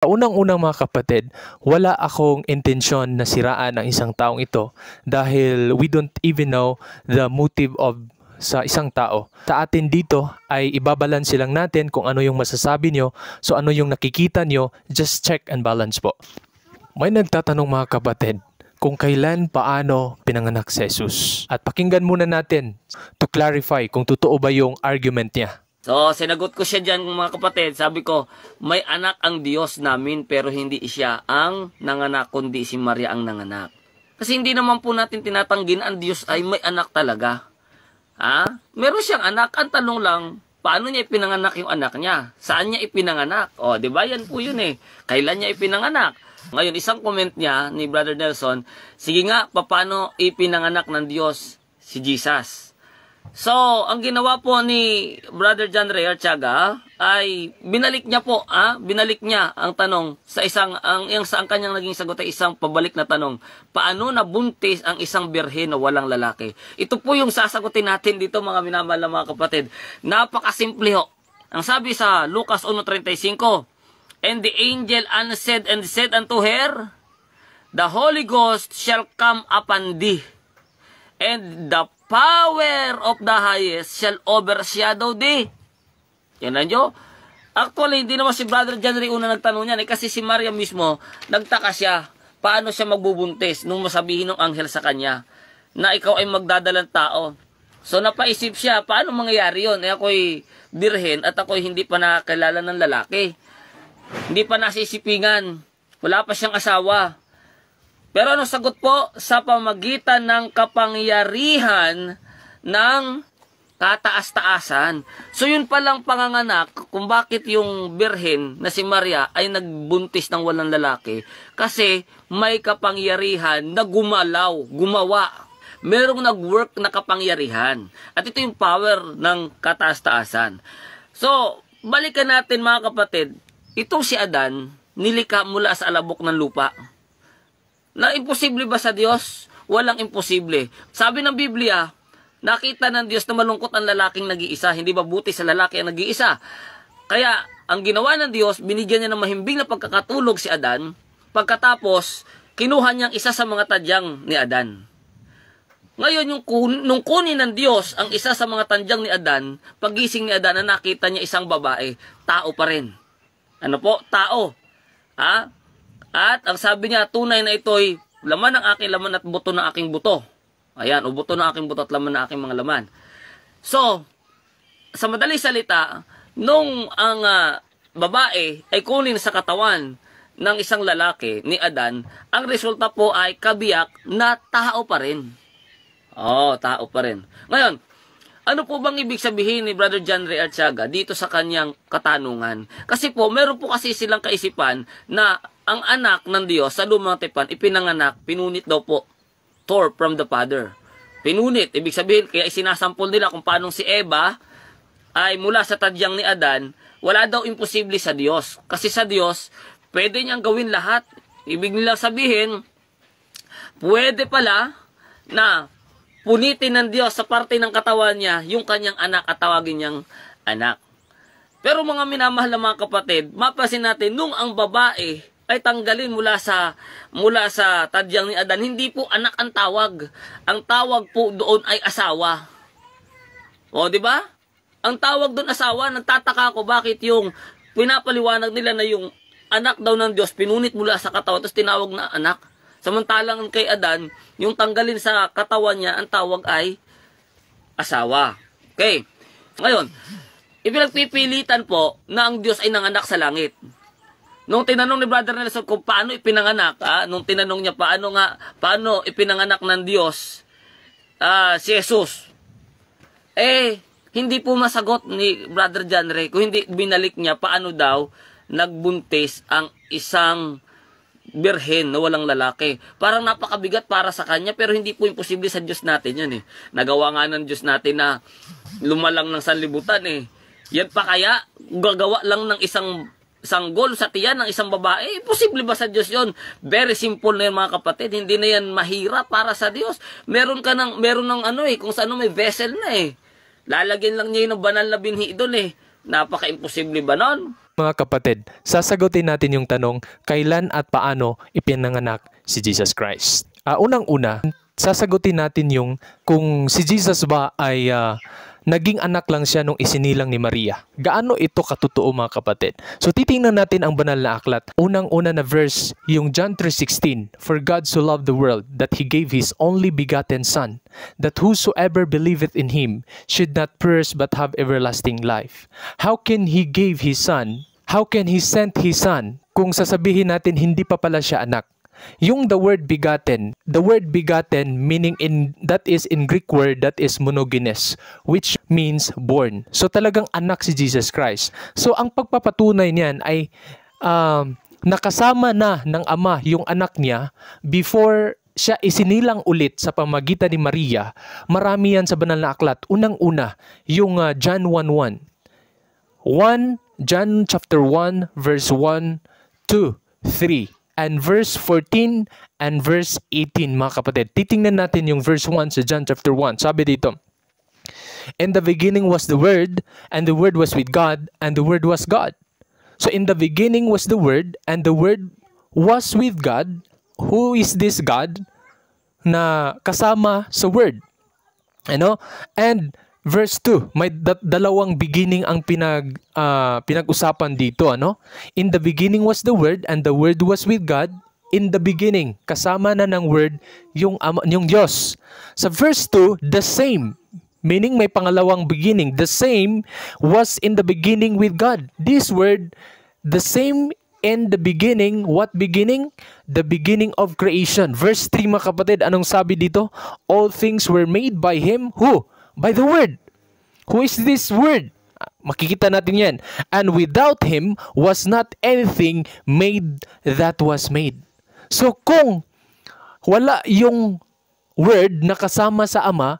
Unang-unang mga kapatid, wala akong intensyon na siraan ang isang taong ito dahil we don't even know the motive of sa isang tao. Sa atin dito ay ibabalanse lang natin kung ano yung masasabi nyo, so ano yung nakikita nyo, just check and balance po. May nagtatanong mga kapatid, kung kailan paano pinanganak si Jesus. At pakinggan muna natin to clarify kung totoo ba yung argument niya. So, sinagot ko siya dyan mga kapatid. Sabi ko, may anak ang Diyos namin pero hindi siya ang nanganak kundi si Maria ang nanganak. Kasi hindi naman po natin tinatanggin ang Diyos ay may anak talaga. Ha? Meron siyang anak. Ang tanong lang, paano niya ipinanganak yung anak niya? Saan niya ipinanganak? O, di ba yan po yun eh. Kailan niya ipinanganak? Ngayon, isang comment niya ni Brother Nelson, sige nga, paano ipinanganak ng Diyos si Jesus? So, ang ginawa po ni Brother John Ray Artiaga ay binalik niya po, binalik niya ang tanong sa ang kanyang naging sagot ay isang pabalik na tanong. Paano nabuntis ang isang birhen na walang lalaki? Ito po yung sasagutin natin dito mga minamahal na mga kapatid. Napakasimple ho. Ang sabi sa Lucas 1:35, and the angel answered and said unto her, the Holy Ghost shall come upon thee, and the power of the highest shall overshadow thee. Yan na nyo. Actually, hindi naman si Brother John Ray una nagtanong niyan. Kasi si Maria mismo, nagtaka siya. Paano siya magbubuntis nung masabihin ng anghel sa kanya na ikaw ay magdadalang tao. So, napaisip siya, paano mangyayari yun? Ako'y birhen at ako'y hindi pa nakakilala ng lalaki. Hindi pa nasisipingan. Wala pa siyang asawa. Pero ano sagot po? Sa pamagitan ng kapangyarihan ng kataas-taasan. So yun palang panganganak kung bakit yung birhen na si Maria ay nagbuntis ng walang lalaki. Kasi may kapangyarihan na gumawa. Merong nag-work na kapangyarihan. At ito yung power ng kataas-taasan. So, balikan natin mga kapatid, itong si Adan, nilikha mula sa alabok ng lupa. Na imposible ba sa Diyos? Walang imposible. Sabi ng Biblia, nakita ng Diyos na malungkot ang lalaking nag-iisa, hindi mabuti sa lalaki ang nag-iisa. Kaya, ang ginawa ng Diyos, binigyan niya ng mahimbing na pagkakatulog si Adan, pagkatapos, kinuha niyang isa sa mga tadyang ni Adan. Ngayon, nung kunin ng Diyos ang isa sa mga tadyang ni Adan, pagising ni Adan na nakita niya isang babae, tao pa rin. Ano po? Tao. Ha? At ang sabi niya, tunay na ito'y laman ng aking laman at buto ng aking buto. Ayan, o buto ng aking buto at laman ng aking mga laman. So, sa madaling salita, nung ang babae ay kunin sa katawan ng isang lalaki, ni Adan, ang resulta po ay kabiyak na tao pa rin. Tao pa rin. Ngayon, ano po bang ibig sabihin ni Brother John Ray Artiaga dito sa kanyang katanungan? Kasi po, meron po kasi silang kaisipan na ang anak ng Diyos sa lumang tipan, ipinanganak, pinunit daw po, tore from the father. Pinunit, ibig sabihin, kaya isinasampol nila kung paano si Eva ay mula sa tadyang ni Adan, wala daw imposible sa Diyos. Kasi sa Diyos, pwede niyang gawin lahat. Ibig nilang sabihin, pwede pala na punitin ng Diyos sa parte ng katawan niya yung kanyang anak at tawagin niyang anak. Pero mga minamahal na mga kapatid, mapasin natin, nung ang babae ay tanggalin mula sa tadyang ni Adan, hindi po anak ang tawag. Ang tawag po doon ay asawa. O, di ba? Ang tawag doon asawa, nagtataka ako bakit yung pinapaliwanag nila na yung anak daw ng Diyos pinunit mula sa katawan tapos tinawag na anak. Samantalang kay Adan, yung tanggalin sa katawan niya, ang tawag ay asawa. Okay. Ngayon, ipinagpipilitan po na ang Diyos ay nanganak sa langit. Nung tinanong ni Brother Nelson kung paano ipinanganak, nung tinanong niya paano ipinanganak ng Diyos si Jesus, hindi po masagot ni Brother John Ray kung hindi binalik niya paano daw nagbuntis ang isang birhen na walang lalaki. Parang napakabigat para sa kanya, pero hindi po imposible sa Diyos natin yan eh. Nagawa nga ng Diyos natin na lumalang ng sanlibutan eh. Yan pa kaya, gagawa lang ng isang sanggol sa tiyan ng isang babae, posible ba sa Diyos yon? Very simple na yan mga kapatid, hindi na yan mahirap para sa Diyos. Meron ng kung saan may vessel na eh. Lalagyan lang niya yun ng banal na binhi doon eh. Napaka-imposible ba nun? Mga kapatid, sasagutin natin yung tanong, kailan at paano ipinanganak si Jesus Christ? Unang-una, sasagutin natin yung kung si Jesus ba ay naging anak lang siya nung isinilang ni Maria. Gaano ito katotoo mga kapatid? So titingnan natin ang banal na aklat. Unang-una na verse, yung John 3:16, "For God so loved the world that He gave His only begotten Son, that whosoever believeth in Him should not perish but have everlasting life." How can He give His Son? How can He send His Son kung sasabihin natin hindi pa pala siya anak? Yung the word begotten meaning that is in Greek word that is monogenes, which means born. So talagang anak si Jesus Christ. So ang pagpapatunay niyan ay nakasama na ng Ama yung anak niya before siya isinilang ulit sa pamagitan ni Maria. Marami yan sa banal na aklat. Unang-una, yung John 1:1. John chapter 1 verse 1, 2, 3. And verse 14 and verse 18, mga kapatid. Titingnan natin yung verse 1 sa John chapter 1. Sabi dito, "In the beginning was the Word, and the Word was with God, and the Word was God." So in the beginning was the Word, and the Word was with God. Who is this God na kasama sa Word? And verse 2, may dalawang beginning ang pinag-usapan dito. In the beginning was the Word, and the Word was with God. In the beginning, kasama na ng Word yung Diyos. Sa verse 2, the same, meaning may pangalawang beginning. The same was in the beginning with God. This word, the same in the beginning, what beginning? The beginning of creation. Verse 3, mga kapatid, anong sabi dito? All things were made by Him. Who? By the Word. Who is this Word? Makikita natin yan. And without Him was not anything made that was made. So kung wala yung Word na kasama sa Ama,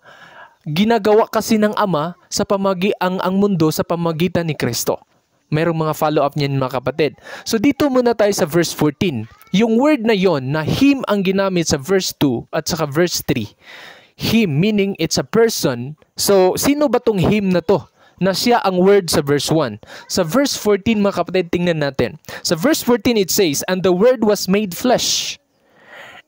ginagawa kasi ng Ama sa ang mundo sa pamagitan ni Kristo. Merong mga follow-up niyan mga kapatid. So dito muna tayo sa verse 14. Yung word na yon na Him ang ginamit sa verse 2 at saka verse 3. Him meaning it's a person. So sino ba tong Him na to? Na siya ang word sa verse 1. Sa verse 14 mga kapatid, tingnan natin. Sa verse 14 it says, "And the Word was made flesh,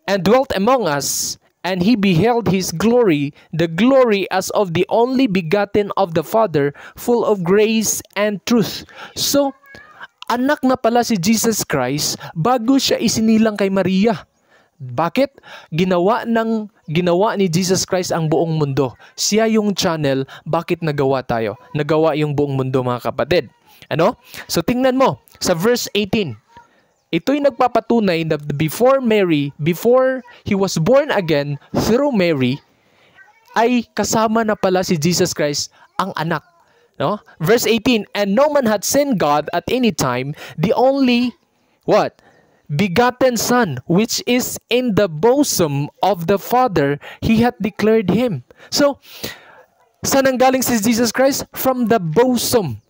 and dwelt among us, and He beheld His glory, the glory as of the only begotten of the Father, full of grace and truth." So, anak na pala si Jesus Christ bago siya isinilang kay Maria. Bakit? Ginawa ni Jesus Christ ang buong mundo. Siya yung channel, bakit nagawa tayo? Nagawa yung buong mundo mga kapatid. So tingnan mo, sa verse 18. Ito'y nagpapatunay na before He was born again through Mary, ay kasama na pala si Jesus Christ ang anak. Verse 18, "And no man had seen God at any time, the only," what? "Begotten Son, which is in the bosom of the Father, He hath declared Him." So, saan ang galing si Jesus Christ? From the bosom.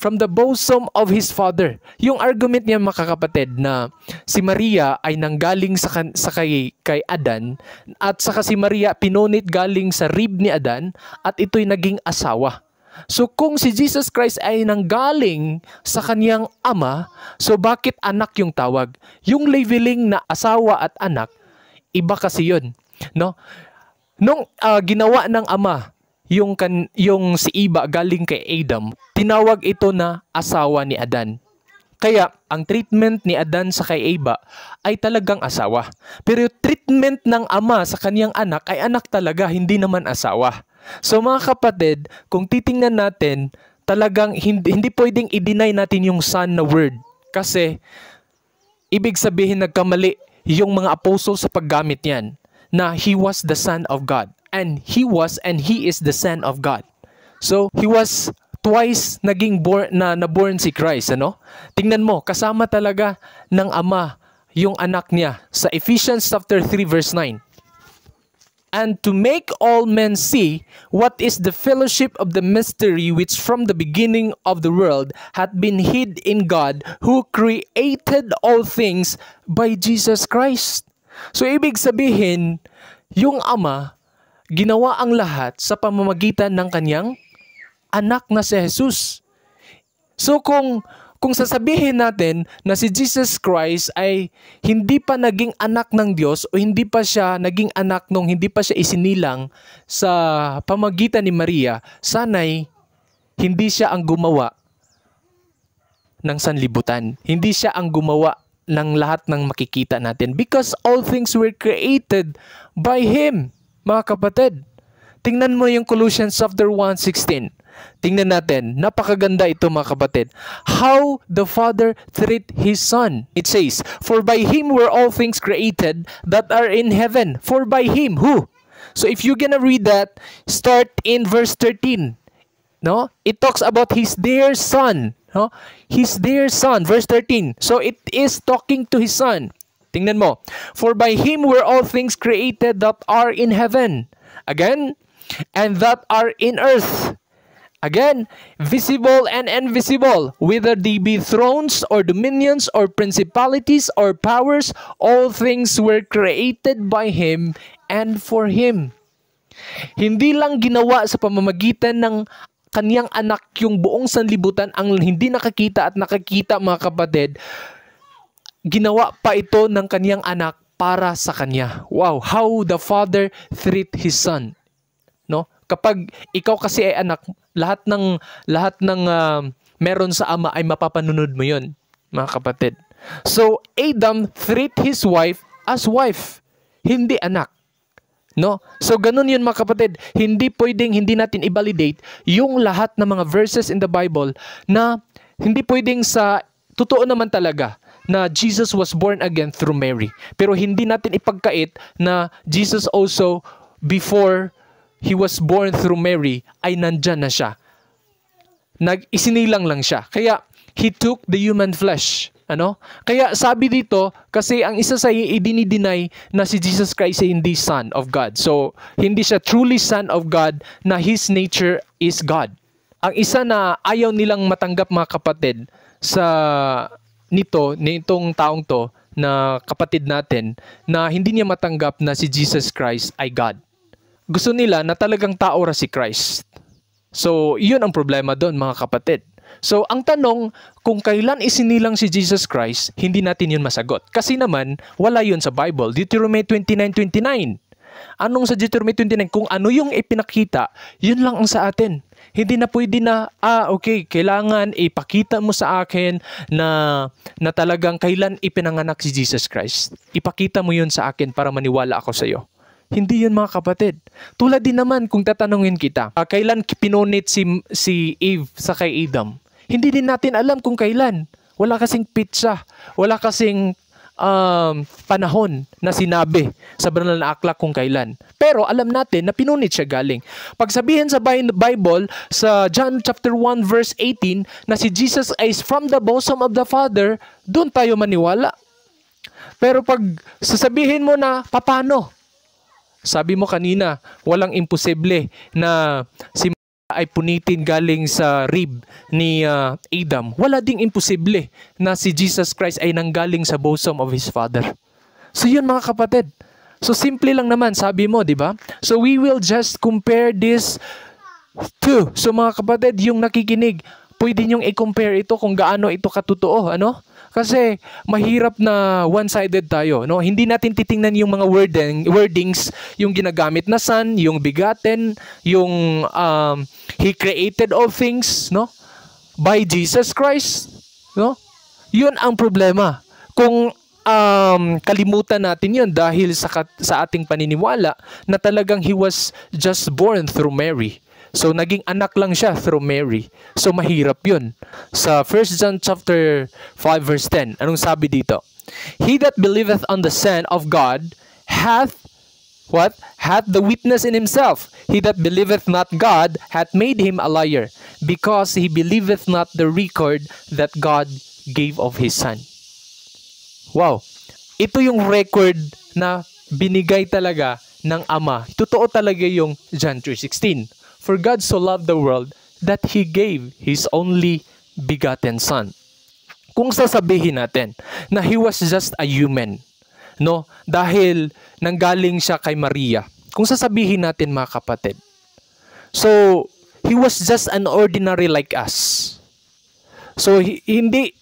From the bosom of His Father. Yung argument niya mga kapatid na si Maria ay nanggaling kay Adan at saka si Maria pinunit galing sa rib ni Adan at ito'y naging asawa. So kung si Jesus Christ ay nanggaling sa kanyang ama, so bakit anak yung tawag? Yung labeling na asawa at anak, iba kasi yun. Nung ginawa ng ama, yung si Iba galing kay Adam, tinawag ito na asawa ni Adan. Kaya ang treatment ni Adan sa kay Eva ay talagang asawa. Pero yung treatment ng ama sa kanyang anak ay anak talaga, hindi naman asawa. So mga kapatid, kung titingnan natin, talagang hindi pwedeng i-deny natin yung Son na word. Kasi ibig sabihin nagkamali yung mga apostles sa paggamit niyan na He was the Son of God. And He is the Son of God. So He was twice naborn si Christ. Tingnan mo, kasama talaga ng Ama yung anak niya sa Ephesians chapter 3 verse 9. "And to make all men see what is the fellowship of the mystery which from the beginning of the world hath been hid in God, who created all things by Jesus Christ." So ibig sabihin, yung Ama ginawa ang lahat sa pamamagitan ng kanyang anak na si Jesus. So kung sasabihin natin na si Jesus Christ ay hindi pa naging anak ng Diyos o hindi pa siya naging anak nung hindi pa siya isinilang sa pamagitan ni Maria, sana'y hindi siya ang gumawa ng sanlibutan. Hindi siya ang gumawa ng lahat ng makikita natin because all things were created by Him, mga kapatid. Tingnan mo yung Colossians chapter 1:16. Tingnan natin, napakaganda ito mga kapatid. How the Father treat His Son. It says, "For by Him were all things created that are in heaven." For by Him, who? So if you're gonna read that, start in verse 13. No? It talks about His dear Son. No? His dear Son, verse 13. So it is talking to His Son. Tingnan mo. For by Him were all things created that are in heaven. Again, and that are in earth. Again, visible and invisible, whether they be thrones or dominions or principalities or powers, all things were created by Him and for Him. Hindi lang ginawa sa pamamagitan ng kaniyang anak yung buong sanlibutan ang hindi nakakita at nakakita, mga kapatid. Ginawa pa ito ng kaniyang anak para sa kanya. Wow, how the Father treat His Son. No? Kapag ikaw kasi ay anak, lahat ng meron sa ama ay mapapanunod mo 'yon, mga kapatid. So Adam treat his wife as wife, hindi anak. No? So ganun 'yun, mga kapatid. Hindi natin i-validate yung lahat ng mga verses in the Bible na hindi pwedeng sa totoo naman talaga na Jesus was born again through Mary. Pero hindi natin ipagkait na Jesus also before He was born through Mary ay nandyan na siya. Isinilang lang siya. Kaya He took the human flesh. Ano? Kaya sabi dito, kasi ang isa sa idinideny na si Jesus Christ ay hindi Son of God. So, hindi siya truly Son of God na His nature is God. Ang isa na ayaw nilang matanggap, mga kapatid, nitong taong to, na kapatid natin, na hindi niya matanggap na si Jesus Christ ay God. Gusto nila na talagang tao ra si Christ. So, yun ang problema doon, mga kapatid. So, ang tanong, kung kailan isinilang si Jesus Christ, hindi natin yun masagot. Kasi naman, wala yun sa Bible. Deuteronomy 29:29. Anong sa Deuteronomy 29? Kung ano yung ipinakita, yun lang ang sa atin. Hindi na pwede na, okay, kailangan ipakita mo sa akin na talagang kailan ipinanganak si Jesus Christ. Ipakita mo yun sa akin para maniwala ako sa iyo. Hindi yun, mga kapatid. Tulad din naman kung tatanungin kita, kailan pinunit si Eve sa kay Adam? Hindi din natin alam kung kailan. Wala kasing pitsa. Wala kasing panahon na sinabi sa banal na aklat kung kailan. Pero alam natin na pinunit siya galing. Pag sabihin sa Bible, sa John chapter 1 verse 18, na si Jesus is from the bosom of the Father, doon tayo maniwala. Pero pag sasabihin mo na, paano? Sabi mo kanina, walang imposible na si ay punitin galing sa rib ni Adam. Wala ding imposible na si Jesus Christ ay nanggaling sa bosom of His Father. So yun, mga kapatid. So simple lang naman, sabi mo, di ba? So we will just compare this to. So mga kapatid, yung nakikinig, pwede niyong i-compare ito kung gaano ito katotoo, ano? Kasi mahirap na one-sided tayo, no? Hindi natin titingnan yung mga wordings, yung ginagamit na Son, yung bigaten, yung He created all things, no? By Jesus Christ, no? Yun ang problema. Kung kalimutan natin yun dahil sa ating paniniwala na talagang He was just born through Mary. So, naging anak lang siya through Mary. So, mahirap yun. Sa 1 John chapter 5 verse 10, anong sabi dito? He that believeth on the Son of God hath what? Hath the witness in himself. He that believeth not God hath made him a liar, because he believeth not the record that God gave of His Son. Wow. Ito yung record na binigay talaga ng Ama. Totoo talaga yung John 3:16. For God so loved the world that He gave His only begotten Son. Kung sasabihin natin na He was just a human, no? Dahil nanggaling siya kay Maria. Kung sasabihin natin, mga kapatid, so He was just an ordinary like us. So hindi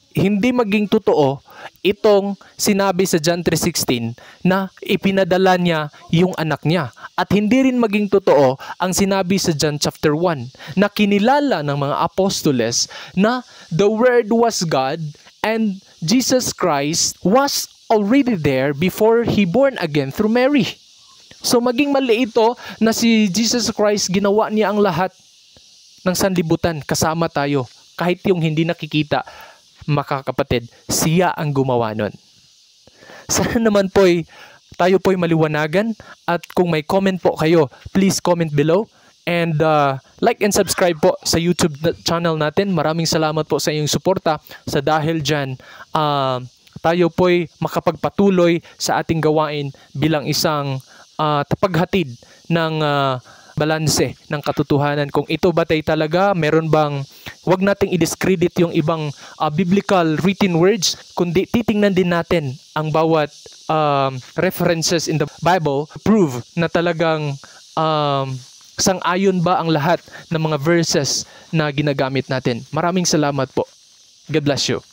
maging totoo itong sinabi sa John 3:16 na ipinadala niya yung anak niya. At hindi rin maging totoo ang sinabi sa John chapter 1 na kinilala ng mga apostoles na the Word was God and Jesus Christ was already there before He born again through Mary. So maging mali ito na si Jesus Christ ginawa niya ang lahat ng sanlibutan kasama tayo. Kahit yung hindi nakikita, makakapatid, siya ang gumawa nun. Sana naman tayo po'y maliwanagan, at kung may comment po kayo, please comment below. And like and subscribe po sa YouTube channel natin. Maraming salamat po sa inyong suporta. Sa dahil dyan, tayo po'y makapagpatuloy sa ating gawain bilang isang tapaghatid ng balanse ng katotohanan. Kung ito batay talaga, meron bang, wag nating i-discredit yung ibang biblical written words, kundi titingnan din natin ang bawat references in the Bible to prove na talagang sang-ayon ba ang lahat ng mga verses na ginagamit natin. Maraming salamat po. God bless you.